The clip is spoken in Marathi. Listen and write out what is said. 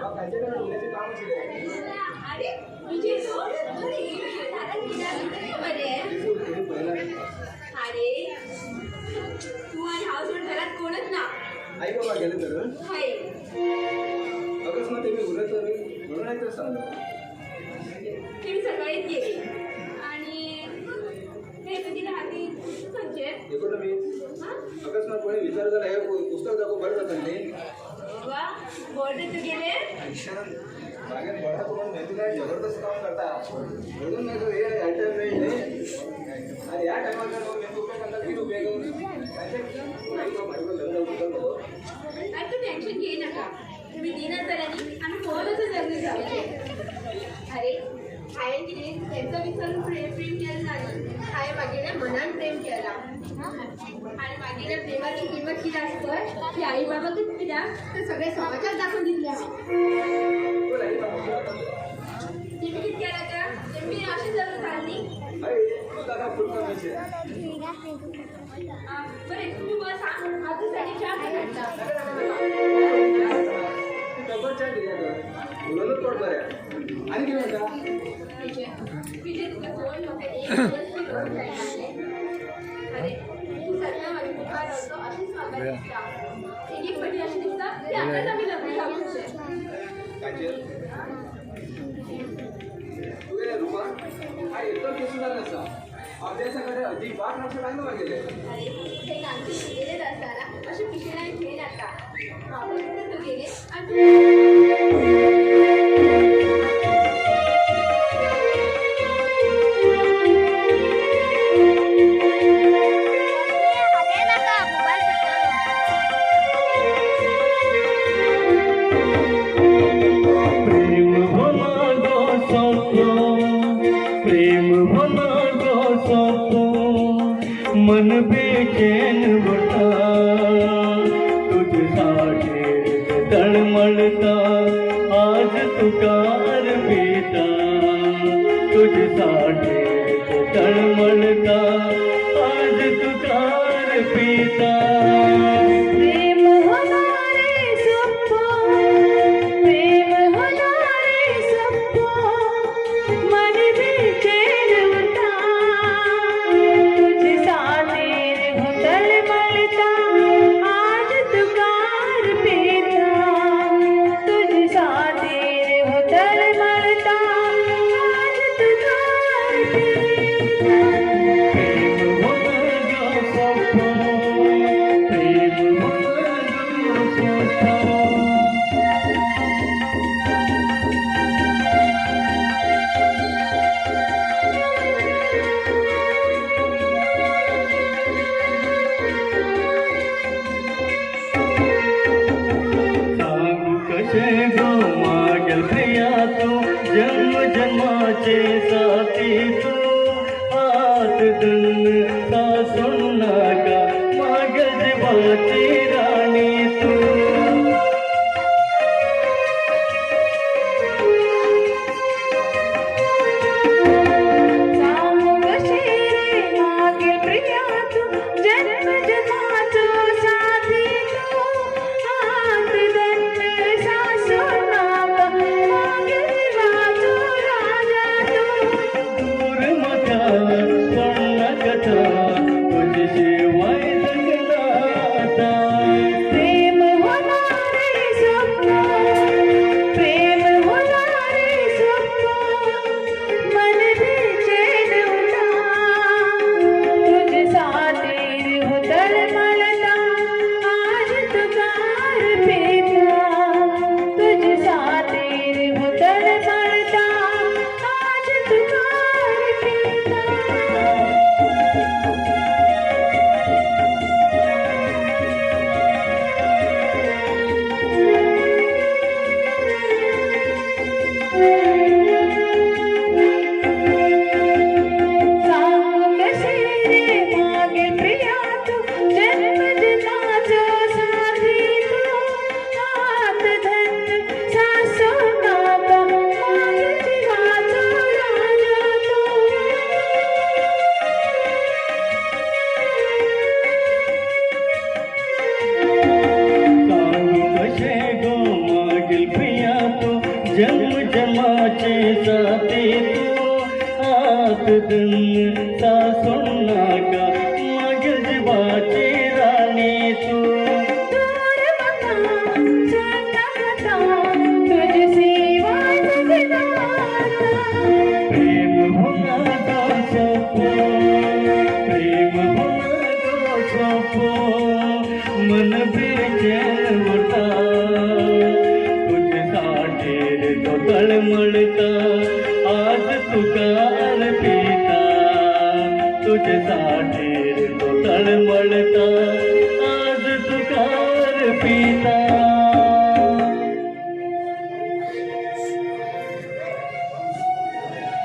त्यांच्याकडे उद्याचे काम असेल अरे विजय तो अरे दादा किती बरे अरे तू आणि हाऊस होल्ड घरात कोणच ना आई बाबा गेले तर हाय अकस्मात ते मी उरत म्हणून आहे तर सांग ते सकाळीच गेले आणि हे कधी राहते म्हणजे एकूण मी अकस्मात कोणी विचार झाला हे पुस्तक दाखव बरं जातं नाही वा बर्थडे तू गेले बागेत बडा करून मेहंदी काय जबरदस्त काम करता म्हणून नाही तो हे आयटम नाही आणि या टायमाला मेहंदी उपयोग करतात किती उपयोग लग्न उठतो अरे तू टेन्शन घे नका तुम्ही दिनात आणि आम्ही कोणाचं लग्न जाऊ अरे आहे की नाही त्यांचा विसरून प्रेम केलं नाही आहे मागेल्या मनात प्रेम केला आणि मागेल्या प्रेमाची किंमत किती असतं की आई बाबा किती द्या तर सगळे समाजात दाखवून दिले तुम्ही किती केला का तुम्ही अशी जरूर चालली बरं तुम्ही मला सांग आजूसाठी चहा आणि काय म्हणता विजय तुझ्या फोन अरे तू सध्या माझी दुकान होतो अशीच मला दिसता एक पटी अशी दिसता ते आताच आम्ही लग्न लागू रुपा हा एकदम दिसून झाला नसा अभ्यासाकडे अजिबात लक्ष नाही ना गेले अरे ते कांची गेलेच असताना अशी पिशेला घेऊन आता आपण तू गेले आणि मन बेचैन होता तुझसाठी तळमळता आज तुकार पिता तुझसाठी तळमळता आज तुकार पिता प्रेम होणारे सप्पा प्रेम होणारे सप्पा मन बेचैन होता जन्म जन्माचे साथी तू हात धन सासून नाका माग जीवाची राणी तू जीवाचे साथी तू हात धरून सासून नाका माझ्या जीवाची राणी तू प्रेम होना तो सोपो प्रेम होना तो सोपो मन बेचैन होता तुझ्यासाठी तो तळमळता आज तुका अर्पिता तुझ्यासाठी तो तळमळता आज तुका अर्पिता